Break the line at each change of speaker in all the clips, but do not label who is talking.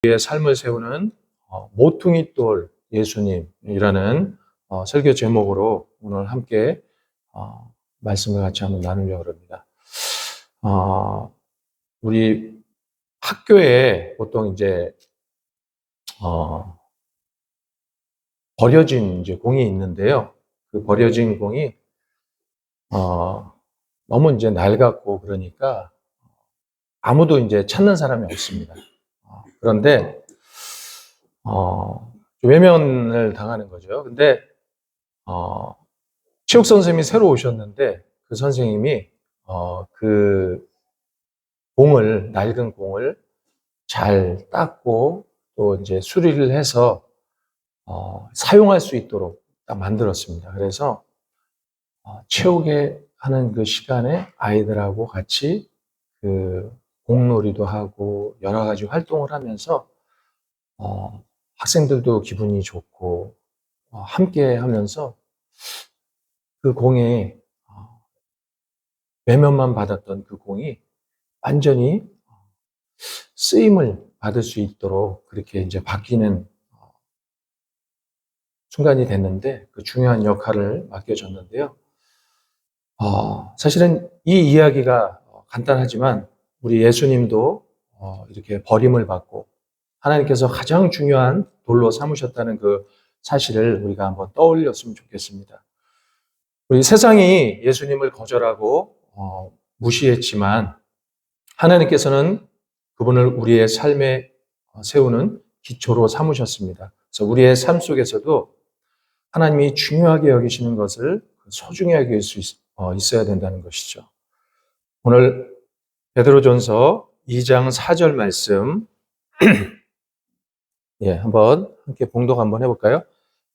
우리의 삶을 세우는 모퉁이 돌 예수님이라는 설교 제목으로 오늘 함께 말씀을 같이 한번 나누려고 합니다. 우리 학교에 보통 이제 버려진 이제 공이 있는데요. 그 버려진 공이 너무 이제 낡았고 그러니까 아무도 이제 찾는 사람이 없습니다. 그런데 외면을 당하는 거죠. 근데 체육 선생님이 새로 오셨는데 그 선생님이 그 공을, 낡은 공을 잘 닦고 또 이제 수리를 해서 사용할 수 있도록 딱 만들었습니다. 그래서 체육에 하는 그 시간에 아이들하고 같이 그 공놀이도 하고 여러 가지 활동을 하면서 학생들도 기분이 좋고 함께 하면서 그 공에 외면만 받았던 그 공이 완전히 쓰임을 받을 수 있도록 그렇게 이제 바뀌는 순간이 됐는데 그 중요한 역할을 맡겨졌는데요. 사실은 이 이야기가 간단하지만 우리 예수님도 이렇게 버림을 받고 하나님께서 가장 중요한 돌로 삼으셨다는 그 사실을 우리가 한번 떠올렸으면 좋겠습니다. 우리 세상이 예수님을 거절하고 무시했지만 하나님께서는 그분을 우리의 삶에 세우는 기초로 삼으셨습니다. 그래서 우리의 삶 속에서도 하나님이 중요하게 여기시는 것을 소중히 여길 수 있어야 된다는 것이죠. 오늘 베드로전서 2장 4절 말씀 한번 함께 봉독 한번 해볼까요?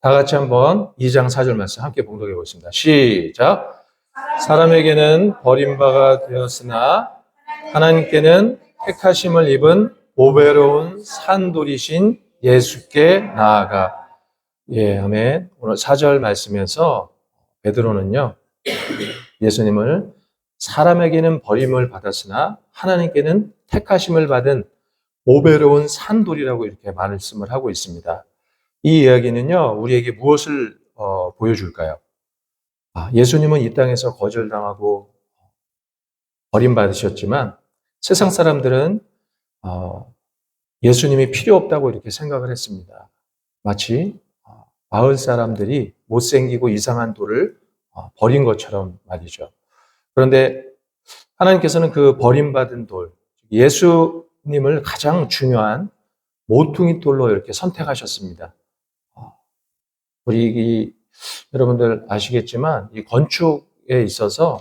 다 같이 한번 2장 4절 말씀 함께 봉독해 보겠습니다. 시작! 사람에게는 버림바가 되었으나 하나님께는 택하심을 입은 보배로운 산돌이신 예수께 나아가. 아멘. 오늘 4절 말씀에서 베드로는요, 예수님을 사람에게는 버림을 받았으나 하나님께는 택하심을 받은 보배로운 산돌이라고 이렇게 말씀을 하고 있습니다. 이 이야기는요, 우리에게 무엇을 보여줄까요? 예수님은 이 땅에서 거절당하고 버림받으셨지만 세상 사람들은 예수님이 필요 없다고 이렇게 생각을 했습니다. 마치 마을 사람들이 못생기고 이상한 돌을 버린 것처럼 말이죠. 그런데 하나님께서는 그 버림받은 돌, 예수님을 가장 중요한 모퉁이 돌로 이렇게 선택하셨습니다. 우리 여러분들 아시겠지만 이 건축에 있어서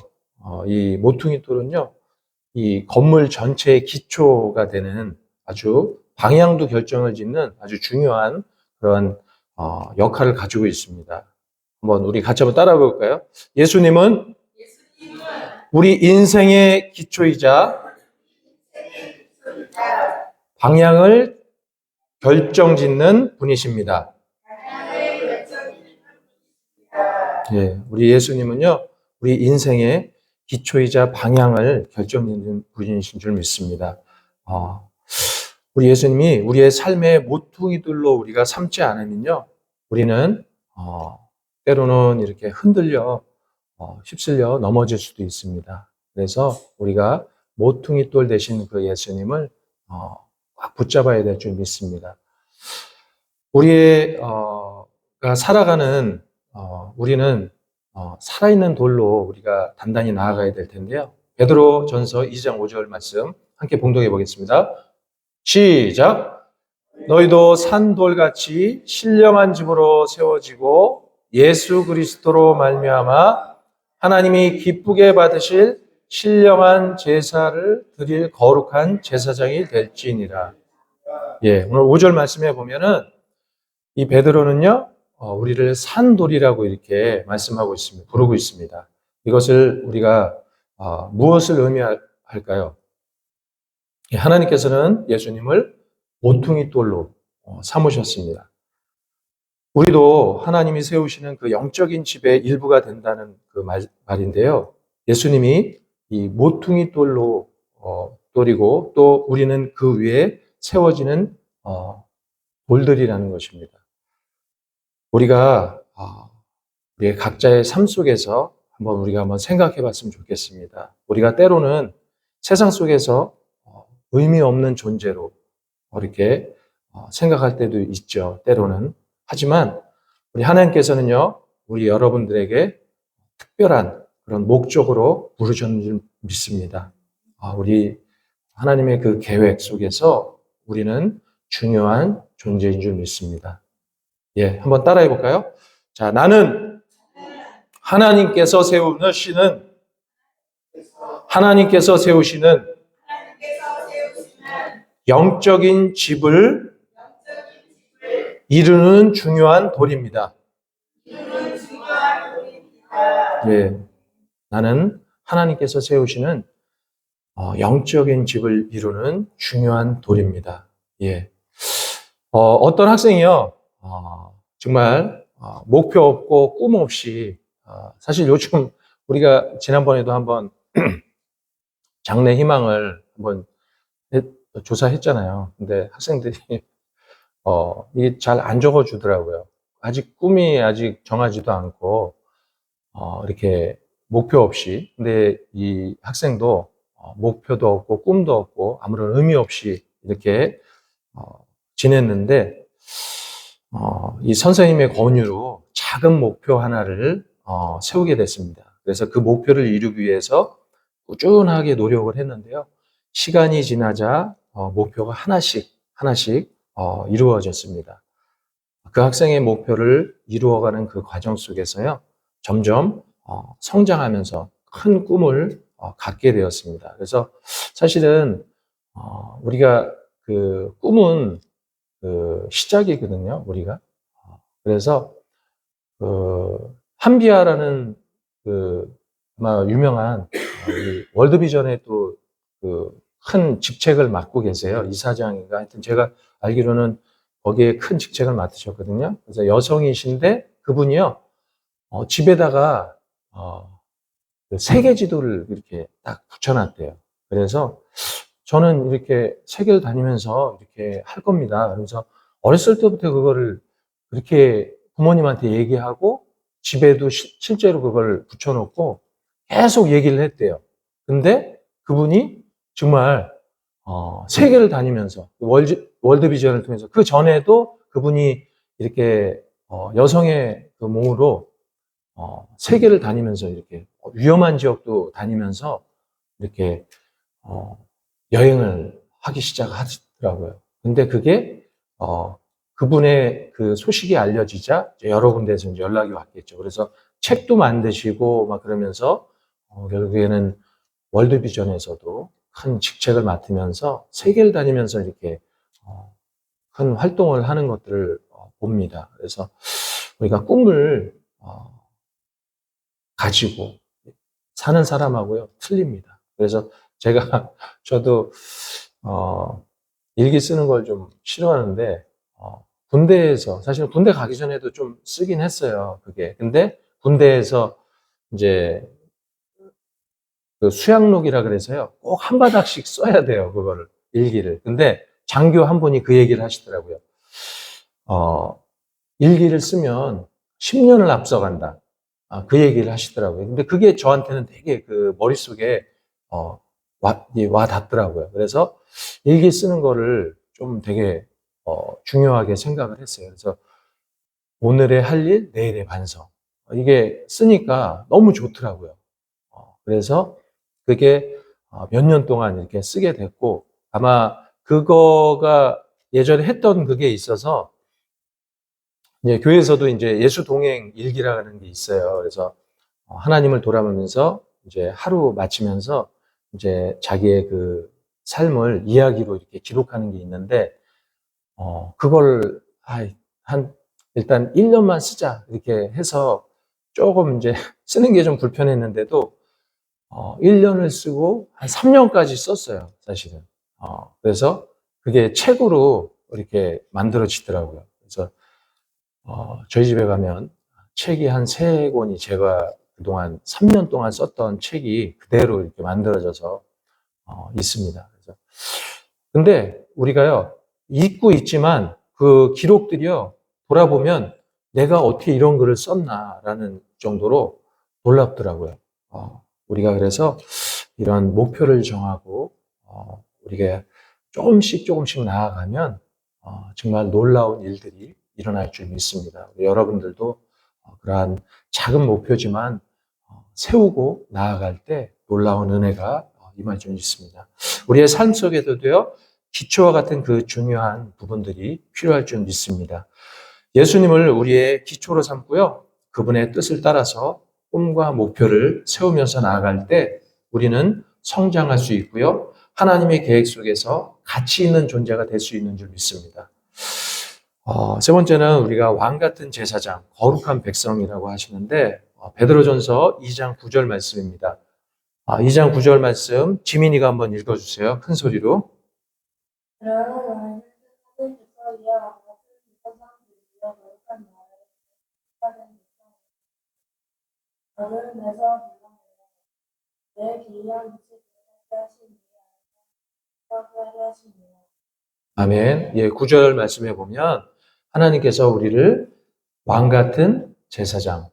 이 모퉁이 돌은요, 이 건물 전체의 기초가 되는 아주 방향도 결정을 짓는 아주 중요한 그런 역할을 가지고 있습니다. 한번 우리 같이 한번 따라해 볼까요? 예수님은 우리 인생의 기초이자 방향을 결정짓는 분이십니다. 우리 예수님은요, 우리 인생의 기초이자 방향을 결정짓는 분이신 줄 믿습니다. 우리 예수님이 우리의 삶의 모퉁이들로 우리가 삼지 않으면요, 우리는 때로는 이렇게 흔들려 휩쓸려 넘어질 수도 있습니다. 그래서 우리가 모퉁이 돌 대신 그 예수님을 꽉 붙잡아야 될 줄 믿습니다. 우리가 살아가는 우리는 살아있는 돌로 우리가 단단히 나아가야 될 텐데요. 베드로전서 2장 5절 말씀 함께 봉독해 보겠습니다. 시작! 너희도 산돌같이 신령한 집으로 세워지고 예수 그리스도로 말미암아 하나님이 기쁘게 받으실 신령한 제사를 드릴 거룩한 제사장이 될지니라. 오늘 5절 말씀에 보면은 이 베드로는요, 우리를 산돌이라고 이렇게 말씀하고 있습니다. 부르고 있습니다. 이것을 우리가 무엇을 의미할까요? 하나님께서는 예수님을 모퉁이 돌로 삼으셨습니다. 우리도 하나님이 세우시는 그 영적인 집의 일부가 된다는 그 말인데요. 예수님이 이 모퉁이 돌로 돌이고 또 우리는 그 위에 세워지는 돌들이라는 것입니다. 우리가 우리의 각자의 삶 속에서 우리가 한번 생각해 봤으면 좋겠습니다. 우리가 때로는 세상 속에서 의미 없는 존재로 이렇게 생각할 때도 있죠. 때로는. 하지만 우리 하나님께서는요, 우리 여러분들에게 특별한 그런 목적으로 부르셨는 줄 믿습니다. 우리 하나님의 그 계획 속에서 우리는 중요한 존재인 줄 믿습니다. 예, 한번 따라해 볼까요? 자, 나는 하나님께서 세우시는 영적인 집을 이루는 중요한 돌입니다. 예, 나는 하나님께서 세우시는 영적인 집을 이루는 중요한 돌입니다. 예. 어떤 학생이요, 정말 목표 없고 꿈 없이, 사실 요즘 우리가 지난번에도 한번 장래 희망을 한번 조사했잖아요. 근데 학생들이 이게 잘 안 적어주더라고요. 꿈이 아직 정하지도 않고 이렇게 목표 없이. 근데 이 학생도 목표도 없고 꿈도 없고 아무런 의미 없이 이렇게 지냈는데 이 선생님의 권유로 작은 목표 하나를 세우게 됐습니다. 그래서 그 목표를 이루기 위해서 꾸준하게 노력을 했는데요. 시간이 지나자 목표가 하나씩 이루어졌습니다. 그 학생의 목표를 이루어가는 그 과정 속에서요, 점점 성장하면서 큰 꿈을 갖게 되었습니다. 그래서 사실은 우리가 그 꿈은 그 시작이거든요, 우리가. 그래서 그 한비아라는 그 아마 유명한 월드비전의 또 그 큰 직책을 맡고 계세요. 이사장인가 하여튼 제가 알기로는 거기에 큰 직책을 맡으셨거든요. 그래서 여성이신데 그분이요, 집에다가 그 세계 지도를 이렇게 딱 붙여놨대요. 그래서 저는 이렇게 세계를 다니면서 이렇게 할 겁니다. 그래서 어렸을 때부터 그거를 그렇게 부모님한테 얘기하고 집에도 실제로 그걸 붙여놓고 계속 얘기를 했대요. 근데 그분이 정말 세계를 다니면서 월드비전을 통해서 그 전에도 그분이 이렇게 여성의 그 몸으로 세계를 다니면서 이렇게 위험한 지역도 다니면서 이렇게 여행을 하기 시작하더라고요. 근데 그게 그분의 그 소식이 알려지자 여러 군데에서 이제 연락이 왔겠죠. 그래서 책도 만드시고 막 그러면서 결국에는 월드비전에서도 큰 직책을 맡으면서 세계를 다니면서 이렇게 큰 활동을 하는 것들을 봅니다. 그래서 우리가 꿈을 가지고 사는 사람하고요, 틀립니다. 그래서 저도 일기 쓰는 걸 좀 싫어하는데 군대에서 사실 군대 가기 전에도 좀 쓰긴 했어요, 그게. 근데 군대에서 이제 그 수양록이라 그래서요, 꼭 한 바닥씩 써야 돼요, 그거를, 일기를. 근데 장교 한 분이 그 얘기를 하시더라고요. 일기를 쓰면 10년을 앞서간다. 그 얘기를 하시더라고요. 근데 그게 저한테는 되게 그 머릿속에 와 닿더라고요. 그래서 일기 쓰는 거를 좀 되게 중요하게 생각을 했어요. 그래서 오늘의 할 일, 내일의 반성. 이게 쓰니까 너무 좋더라고요. 그래서 그게 몇 년 동안 이렇게 쓰게 됐고, 아마 그거가 예전에 했던 그게 있어서 이제 교회에서도 이제 예수 동행 일기라는 게 있어요. 그래서 하나님을 돌아보면서 이제 하루 마치면서 이제 자기의 그 삶을 이야기로 이렇게 기록하는 게 있는데, 그걸 일단 1년만 쓰자 이렇게 해서 조금 이제 쓰는 게 좀 불편했는데도 1년을 쓰고 한 3년까지 썼어요, 사실은. 그래서 그게 책으로 이렇게 만들어지더라고요. 그래서 저희 집에 가면 책이 한 3권이 제가 그동안 3년 동안 썼던 책이 그대로 이렇게 만들어져서 있습니다. 그래서 근데 우리가요, 잊고 있지만 그 기록들이요, 돌아보면 내가 어떻게 이런 글을 썼나라는 정도로 놀랍더라고요. 우리가 그래서 이런 목표를 정하고 우리가 조금씩 나아가면 정말 놀라운 일들이 일어날 줄 믿습니다. 여러분들도 그러한 작은 목표지만 세우고 나아갈 때 놀라운 은혜가 임할 줄 믿습니다. 우리의 삶 속에서도요, 기초와 같은 그 중요한 부분들이 필요할 줄 믿습니다. 예수님을 우리의 기초로 삼고요, 그분의 뜻을 따라서 꿈과 목표를 세우면서 나아갈 때 우리는 성장할 수 있고요, 하나님의 계획 속에서 가치 있는 존재가 될 수 있는 줄 믿습니다. 세 번째는 우리가 왕 같은 제사장, 거룩한 백성이라고 하시는데 베드로전서 2장 9절 말씀입니다. 2장 9절 말씀 지민이가 한번 읽어주세요. 큰 소리로. 아멘. 예, 9절 말씀해 보면 하나님께서 우리를 왕 같은 제사장,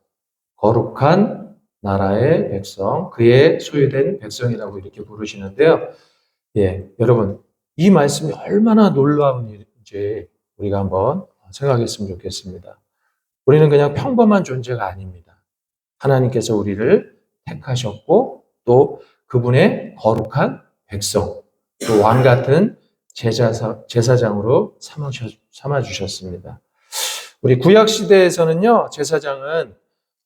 거룩한 나라의 백성, 그의 소유된 백성이라고 이렇게 부르시는데요. 예, 여러분, 이 말씀이 얼마나 놀라운 일인지 우리가 한번 생각했으면 좋겠습니다. 우리는 그냥 평범한 존재가 아닙니다. 하나님께서 우리를 택하셨고 또 그분의 거룩한 백성, 또 왕 같은 제사장으로 삼아주셨습니다. 우리 구약시대에서는요, 제사장은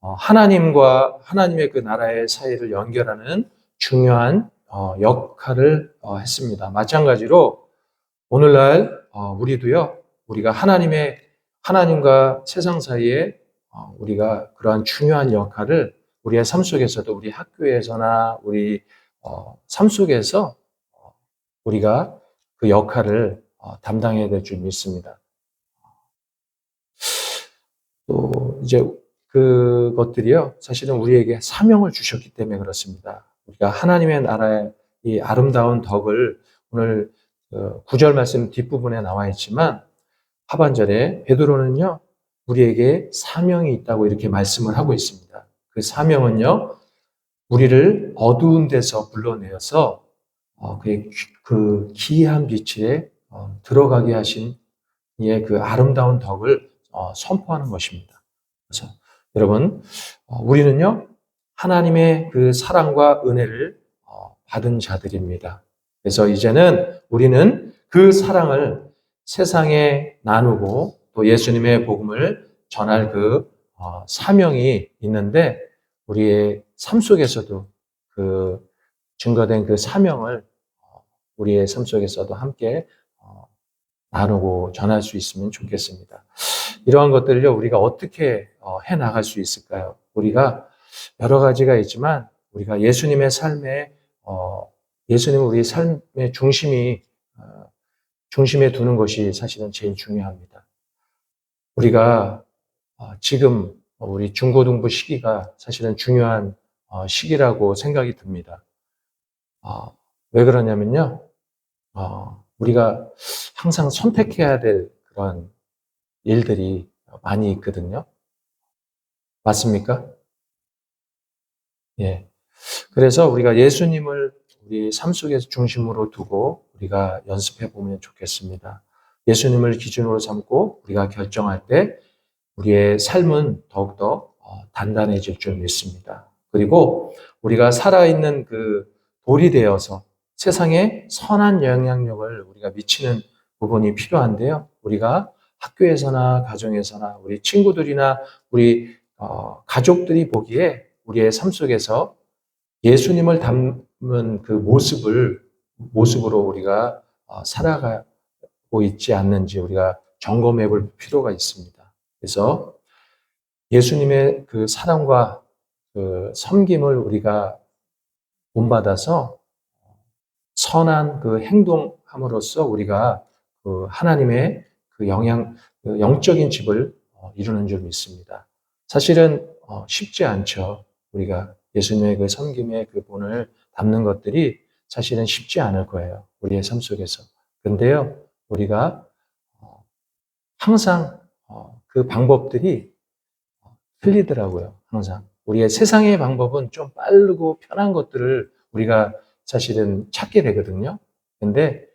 하나님과 하나님의 그 나라의 사이를 연결하는 중요한 역할을 했습니다. 마찬가지로 오늘날 우리도요, 우리가 하나님과 세상 사이에 우리가 그러한 중요한 역할을 우리의 삶 속에서도 우리 학교에서나 우리 삶 속에서 우리가 그 역할을 담당해야 될 줄 믿습니다. 또 이제 그것들이요, 사실은 우리에게 사명을 주셨기 때문에 그렇습니다. 우리가 하나님의 나라의 이 아름다운 덕을 오늘 9절 말씀 뒷부분에 나와 있지만 하반절에 베드로는요, 우리에게 사명이 있다고 이렇게 말씀을 하고 있습니다. 그 사명은요, 우리를 어두운 데서 불러내어서 그 기이한 빛에 들어가게 하신 이의 그 아름다운 덕을 선포하는 것입니다. 그래서 여러분, 우리는요, 하나님의 그 사랑과 은혜를 받은 자들입니다. 그래서 이제는 우리는 그 사랑을 세상에 나누고 또 예수님의 복음을 전할 그 사명이 있는데 우리의 삶 속에서도 그 증거된 그 사명을 우리의 삶 속에서도 함께 나누고 전할 수 있으면 좋겠습니다. 이러한 것들을요, 우리가 어떻게 해 나갈 수 있을까요? 우리가 여러 가지가 있지만 우리가 예수님의 삶에 예수님은 우리 삶의 중심에 두는 것이 사실은 제일 중요합니다. 우리가 지금 우리 중고등부 시기가 사실은 중요한 시기라고 생각이 듭니다. 왜 그러냐면요, 우리가 항상 선택해야 될 그런 일들이 많이 있거든요. 맞습니까? 예. 그래서 우리가 예수님을 우리 삶 속에서 중심으로 두고 우리가 연습해 보면 좋겠습니다. 예수님을 기준으로 삼고 우리가 결정할 때 우리의 삶은 더욱더 단단해질 줄 믿습니다. 그리고 우리가 살아있는 그 돌이 되어서 세상에 선한 영향력을 우리가 미치는 부분이 필요한데요. 우리가 학교에서나 가정에서나 우리 친구들이나 우리 가족들이 보기에 우리의 삶 속에서 예수님을 닮은 그 모습으로 우리가 살아가고 있지 않는지 우리가 점검해 볼 필요가 있습니다. 그래서 예수님의 그 사랑과 그 섬김을 우리가 본받아서 선한 그 행동함으로써 우리가 그 하나님의 그 영적인 집을 이루는 줄 믿습니다. 사실은 쉽지 않죠. 우리가 예수님의 그 섬김의 그 본을 담는 것들이 사실은 쉽지 않을 거예요. 우리의 삶 속에서. 근데요, 우리가 항상 그 방법들이 틀리더라고요. 항상. 우리의 세상의 방법은 좀 빠르고 편한 것들을 우리가 사실은 찾게 되거든요. 근데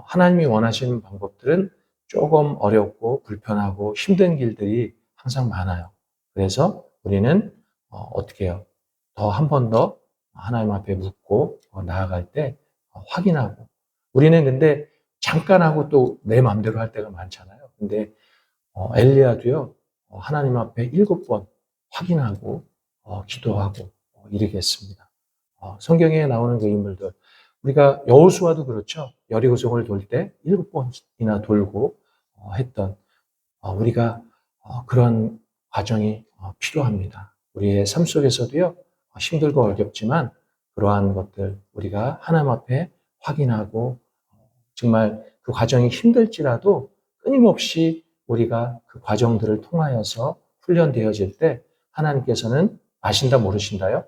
하나님이 원하시는 방법들은 조금 어렵고 불편하고 힘든 길들이 항상 많아요. 그래서 우리는 어떻게 해요? 더 한 번 더 하나님 앞에 묻고 나아갈 때 확인하고, 우리는 근데 잠깐 하고 또 내 마음대로 할 때가 많잖아요. 근데 엘리야도요, 하나님 앞에 7번 확인하고 기도하고 이렇게 했습니다. 성경에 나오는 그 인물들, 우리가 여호수아도 그렇죠. 여리고성을 돌 때 7번이나 돌고 했던, 우리가 그런 과정이 필요합니다. 우리의 삶 속에서도요, 힘들고 어렵지만 그러한 것들 우리가 하나님 앞에 확인하고, 정말 그 과정이 힘들지라도 끊임없이 우리가 그 과정들을 통하여서 훈련되어질 때 하나님께서는 아신다 모르신다요?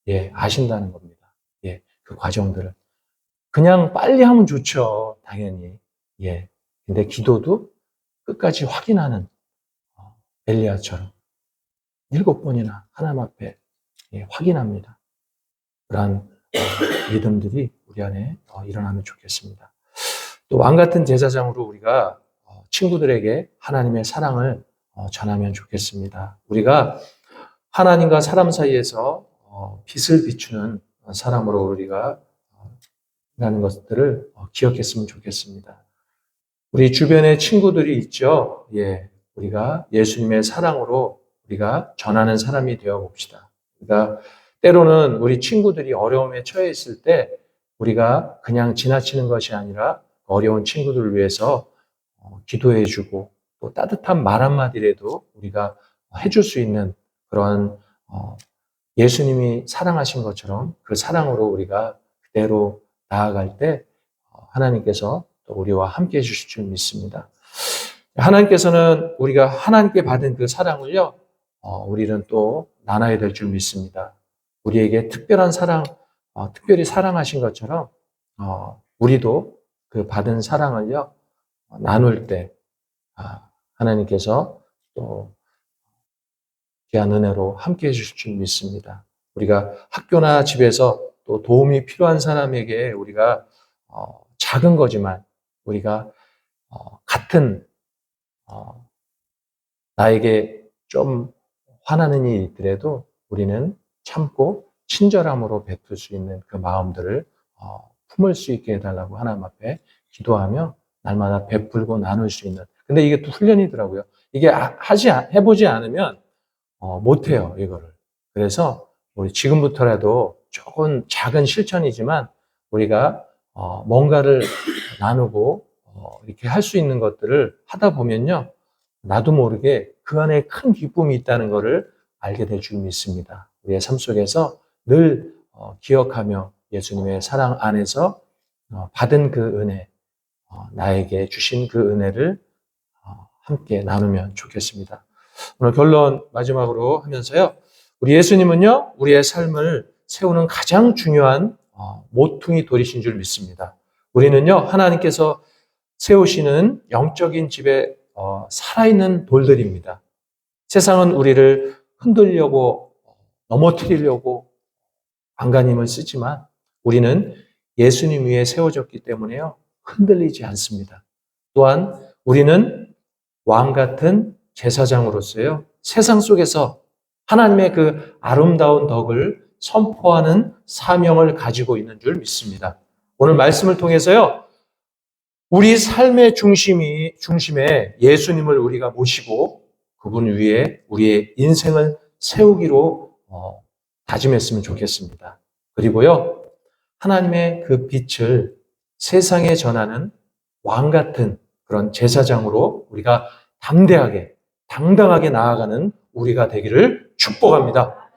예, 아신다는 겁니다. 예, 그 과정들을. 그냥 빨리 하면 좋죠, 당연히. 예. 근데 기도도 끝까지 확인하는 엘리야처럼 7번이나 하나님 앞에 확인합니다. 그러한 믿음들이 우리 안에 일어나면 좋겠습니다. 또 왕 같은 제사장으로 우리가 친구들에게 하나님의 사랑을 전하면 좋겠습니다. 우리가 하나님과 사람 사이에서 빛을 비추는 사람으로 우리가 라는 것들을 기억했으면 좋겠습니다. 우리 주변에 친구들이 있죠. 예, 우리가 예수님의 사랑으로 우리가 전하는 사람이 되어 봅시다. 그러니까 때로는 우리 친구들이 어려움에 처해 있을 때 우리가 그냥 지나치는 것이 아니라 어려운 친구들을 위해서 기도해주고 또 따뜻한 말 한마디라도 우리가 해줄 수 있는 그런 예수님이 사랑하신 것처럼 그 사랑으로 우리가 그대로 나아갈 때 하나님께서 또 우리와 함께 해주실 줄 믿습니다. 하나님께서는 우리가 하나님께 받은 그 사랑을요, 우리는 또 나눠야 될 줄 믿습니다. 우리에게 특별한 사랑, 특별히 사랑하신 것처럼 우리도 그 받은 사랑을요, 나눌 때 하나님께서 또 귀한 은혜로 함께 해주실 줄 믿습니다. 우리가 학교나 집에서 또 도움이 필요한 사람에게 우리가 작은 거지만 우리가 같은 나에게 좀 화나는 일이 있더라도 우리는 참고 친절함으로 베풀 수 있는 그 마음들을 품을 수 있게 해달라고 하나님 앞에 기도하며 날마다 베풀고 나눌 수 있는. 근데 이게 또 훈련이더라고요. 이게 해보지 않으면 못해요, 이거를. 그래서 우리 지금부터라도 조금 작은 실천이지만 우리가 뭔가를 나누고 이렇게 할 수 있는 것들을 하다 보면요, 나도 모르게 그 안에 큰 기쁨이 있다는 것을 알게 될 줄 믿습니다. 우리의 삶 속에서 늘 기억하며 예수님의 사랑 안에서 받은 그 은혜, 나에게 주신 그 은혜를 함께 나누면 좋겠습니다. 오늘 결론 마지막으로 하면서요, 우리 예수님은요, 우리의 삶을 세우는 가장 중요한 모퉁이 돌이신 줄 믿습니다. 우리는요, 하나님께서 세우시는 영적인 집에 살아있는 돌들입니다. 세상은 우리를 흔들려고 넘어뜨리려고 안간힘을 쓰지만 우리는 예수님 위에 세워졌기 때문에요, 흔들리지 않습니다. 또한 우리는 왕 같은 제사장으로서요, 세상 속에서 하나님의 그 아름다운 덕을 선포하는 사명을 가지고 있는 줄 믿습니다. 오늘 말씀을 통해서요, 우리 삶의 중심에 예수님을 우리가 모시고 그분 위에 우리의 인생을 세우기로 다짐했으면 좋겠습니다. 그리고요, 하나님의 그 빛을 세상에 전하는 왕 같은 그런 제사장으로 우리가 담대하게, 당당하게 나아가는 우리가 되기를 축복합니다.